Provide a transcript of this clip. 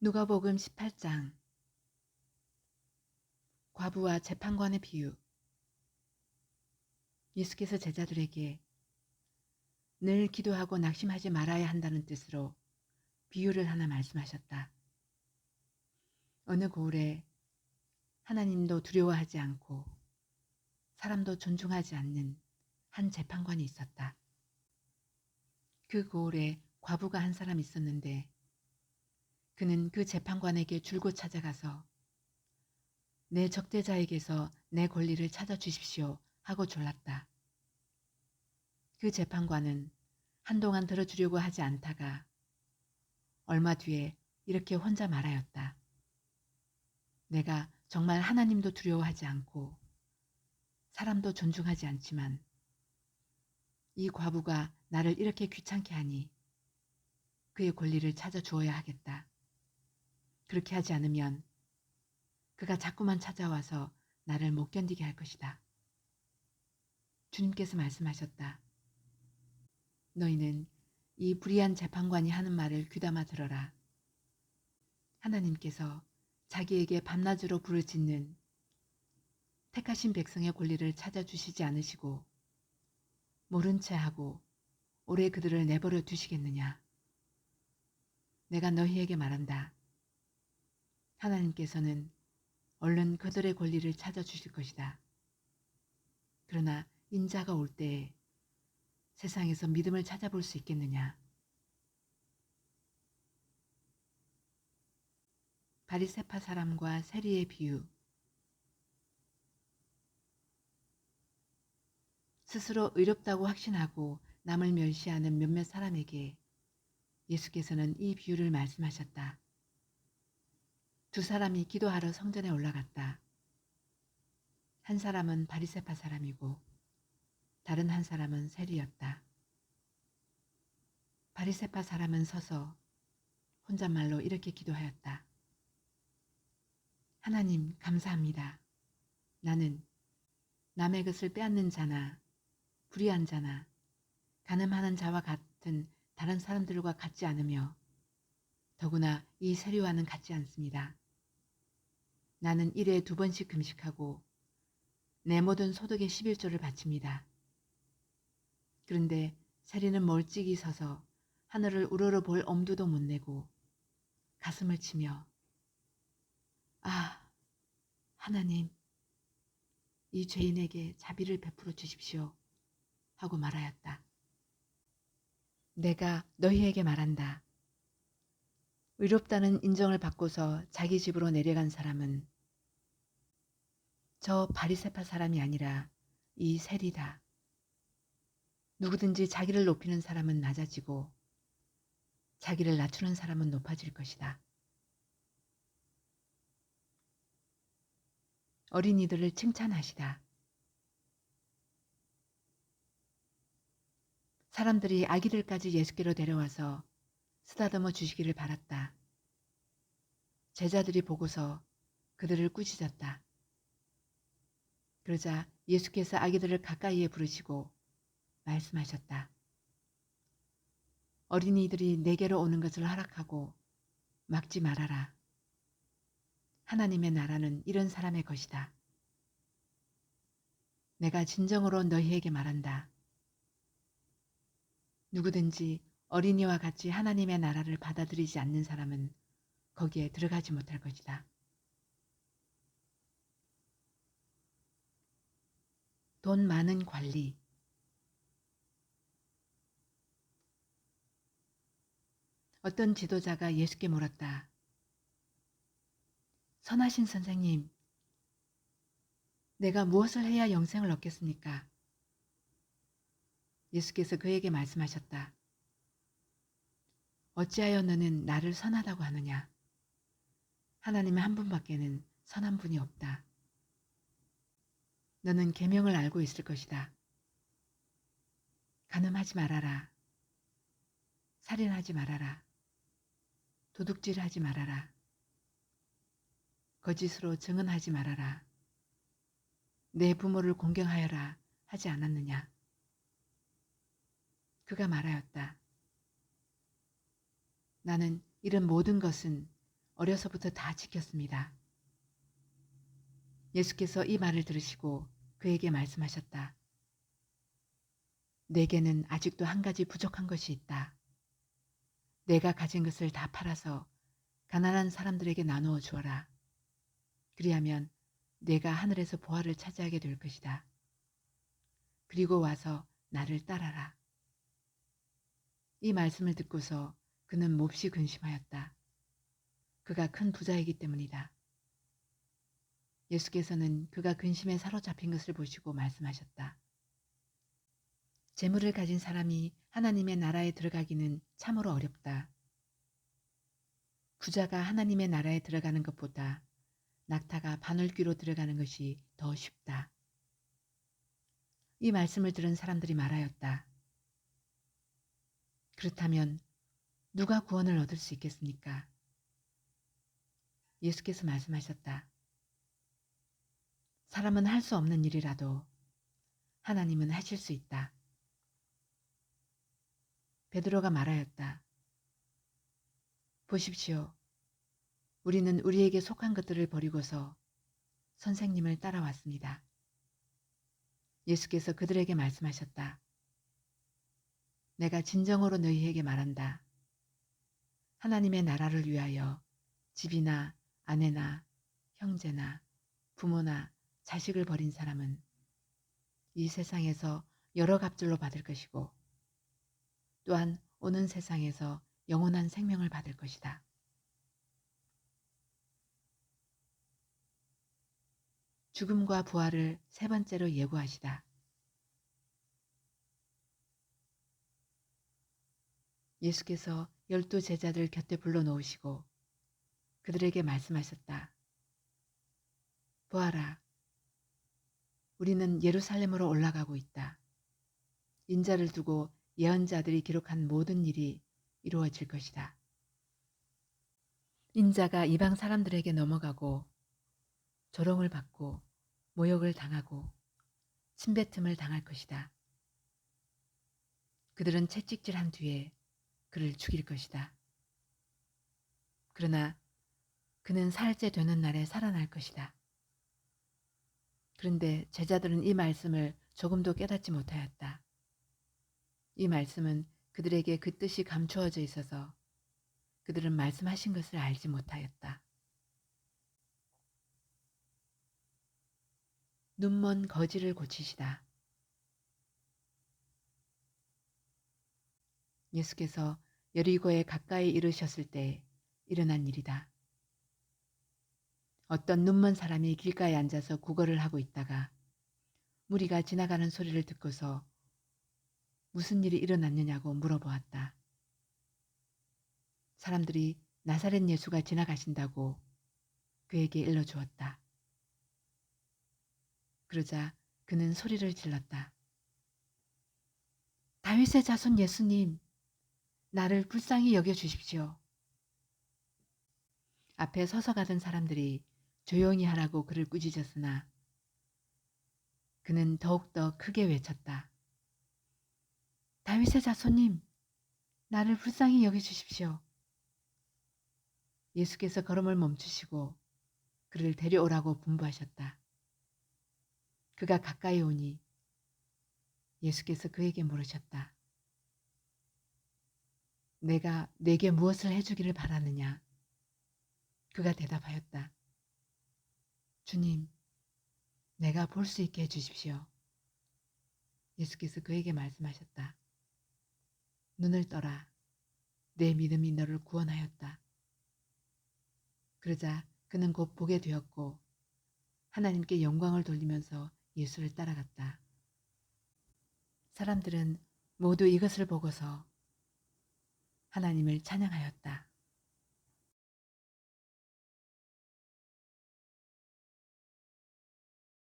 누가복음 18장. 과부와 재판관의 비유. 예수께서 제자들에게 늘 기도하고 낙심하지 말아야 한다는 뜻으로 비유를 하나 말씀하셨다. 어느 고을에 하나님도 두려워하지 않고 사람도 존중하지 않는 한 재판관이 있었다. 그 고을에 과부가 한 사람 있었는데 그는 그 재판관에게 줄곧 찾아가서 내 적대자에게서 내 권리를 찾아주십시오 하고 졸랐다. 그 재판관은 한동안 들어주려고 하지 않다가 얼마 뒤에 이렇게 혼자 말하였다. 내가 정말 하나님도 두려워하지 않고 사람도 존중하지 않지만 이 과부가 나를 이렇게 귀찮게 하니 그의 권리를 찾아 주어야 하겠다. 그렇게 하지 않으면 그가 자꾸만 찾아와서 나를 못 견디게 할 것이다. 주님께서 말씀하셨다. 너희는 이 불의한 재판관이 하는 말을 귀담아 들어라. 하나님께서 자기에게 밤낮으로 부르짖는 택하신 백성의 권리를 찾아주시지 않으시고 모른 채 하고 오래 그들을 내버려 두시겠느냐. 내가 너희에게 말한다. 하나님께서는 얼른 그들의 권리를 찾아주실 것이다. 그러나 인자가 올 때에 세상에서 믿음을 찾아볼 수 있겠느냐. 바리새파 사람과 세리의 비유. 스스로 의롭다고 확신하고 남을 멸시하는 몇몇 사람에게 예수께서는 이 비유를 말씀하셨다. 두 사람이 기도하러 성전에 올라갔다. 한 사람은 바리새파 사람이고 다른 한 사람은 세리였다. 바리새파 사람은 서서 혼잣말로 이렇게 기도하였다. 하나님 감사합니다. 나는 남의 것을 빼앗는 자나 불의한 자나 간음하는 자와 같은 다른 사람들과 같지 않으며 더구나 이 세리와는 같지 않습니다. 나는 일에 2번씩 금식하고 내 모든 소득의 11조를 바칩니다. 그런데 세리는 멀찍이 서서 하늘을 우러러 볼 엄두도 못 내고 가슴을 치며 아, 하나님, 이 죄인에게 자비를 베풀어 주십시오 하고 말하였다. 내가 너희에게 말한다. 의롭다는 인정을 받고서 자기 집으로 내려간 사람은 저 바리새파 사람이 아니라 이 세리다. 누구든지 자기를 높이는 사람은 낮아지고 자기를 낮추는 사람은 높아질 것이다. 어린이들을 칭찬하시다. 사람들이 아기들까지 예수께로 데려와서 쓰다듬어 주시기를 바랐다. 제자들이 보고서 그들을 꾸짖었다. 그러자 예수께서 아기들을 가까이에 부르시고 말씀하셨다. 어린이들이 내게로 오는 것을 허락하고 막지 말아라. 하나님의 나라는 이런 사람의 것이다. 내가 진정으로 너희에게 말한다. 누구든지 어린이와 같이 하나님의 나라를 받아들이지 않는 사람은 거기에 들어가지 못할 것이다. 돈 많은 관리. 어떤 지도자가 예수께 물었다. 선하신 선생님, 내가 무엇을 해야 영생을 얻겠습니까? 예수께서 그에게 말씀하셨다. 어찌하여 너는 나를 선하다고 하느냐? 하나님의 한 분밖에는 선한 분이 없다. 너는 계명을 알고 있을 것이다. 간음하지 말아라. 살인하지 말아라. 도둑질하지 말아라. 거짓으로 증언하지 말아라. 내 부모를 공경하여라 하지 않았느냐? 그가 말하였다. 나는 이런 모든 것은 어려서부터 다 지켰습니다. 예수께서 이 말을 들으시고 그에게 말씀하셨다. 내게는 아직도 한 가지 부족한 것이 있다. 내가 가진 것을 다 팔아서 가난한 사람들에게 나누어 주어라. 그리하면 내가 하늘에서 보화를 차지하게 될 것이다. 그리고 와서 나를 따라라. 이 말씀을 듣고서 그는 몹시 근심하였다. 그가 큰 부자이기 때문이다. 예수께서는 그가 근심에 사로잡힌 것을 보시고 말씀하셨다. 재물을 가진 사람이 하나님의 나라에 들어가기는 참으로 어렵다. 부자가 하나님의 나라에 들어가는 것보다 낙타가 바늘귀로 들어가는 것이 더 쉽다. 이 말씀을 들은 사람들이 말하였다. 그렇다면 누가 구원을 얻을 수 있겠습니까? 예수께서 말씀하셨다. 사람은 할 수 없는 일이라도 하나님은 하실 수 있다. 베드로가 말하였다. 보십시오. 우리는 우리에게 속한 것들을 버리고서 선생님을 따라왔습니다. 예수께서 그들에게 말씀하셨다. 내가 진정으로 너희에게 말한다. 하나님의 나라를 위하여 집이나 아내나 형제나 부모나 자식을 버린 사람은 이 세상에서 여러 값줄로 받을 것이고 또한 오는 세상에서 영원한 생명을 받을 것이다. 죽음과 부활을 세 번째로 예고하시다. 예수께서 12 제자들 곁에 불러놓으시고 그들에게 말씀하셨다. 보아라, 우리는 예루살렘으로 올라가고 있다. 인자를 두고 예언자들이 기록한 모든 일이 이루어질 것이다. 인자가 이방 사람들에게 넘어가고 조롱을 받고 모욕을 당하고 침뱉음을 당할 것이다. 그들은 채찍질한 뒤에 그를 죽일 것이다. 그러나 그는 사흘째 되는 날에 살아날 것이다. 그런데 제자들은 이 말씀을 조금도 깨닫지 못하였다. 이 말씀은 그들에게 그 뜻이 감추어져 있어서 그들은 말씀하신 것을 알지 못하였다. 눈먼 거지를 고치시다. 예수께서 여리고에 가까이 이르셨을 때 일어난 일이다. 어떤 눈먼 사람이 길가에 앉아서 구걸을 하고 있다가 무리가 지나가는 소리를 듣고서 무슨 일이 일어났느냐고 물어보았다. 사람들이 나사렛 예수가 지나가신다고 그에게 일러주었다. 그러자 그는 소리를 질렀다. 다윗의 자손 예수님, 나를 불쌍히 여겨주십시오. 앞에 서서 가던 사람들이 조용히 하라고 그를 꾸짖었으나 그는 더욱더 크게 외쳤다. 다윗의 자손님, 나를 불쌍히 여겨주십시오. 예수께서 걸음을 멈추시고 그를 데려오라고 분부하셨다. 그가 가까이 오니 예수께서 그에게 물으셨다. 내가 네게 무엇을 해주기를 바라느냐? 그가 대답하였다. 주님, 내가 볼 수 있게 해주십시오. 예수께서 그에게 말씀하셨다. 눈을 떠라. 내 믿음이 너를 구원하였다. 그러자 그는 곧 보게 되었고 하나님께 영광을 돌리면서 예수를 따라갔다. 사람들은 모두 이것을 보고서 하나님을 찬양하였다.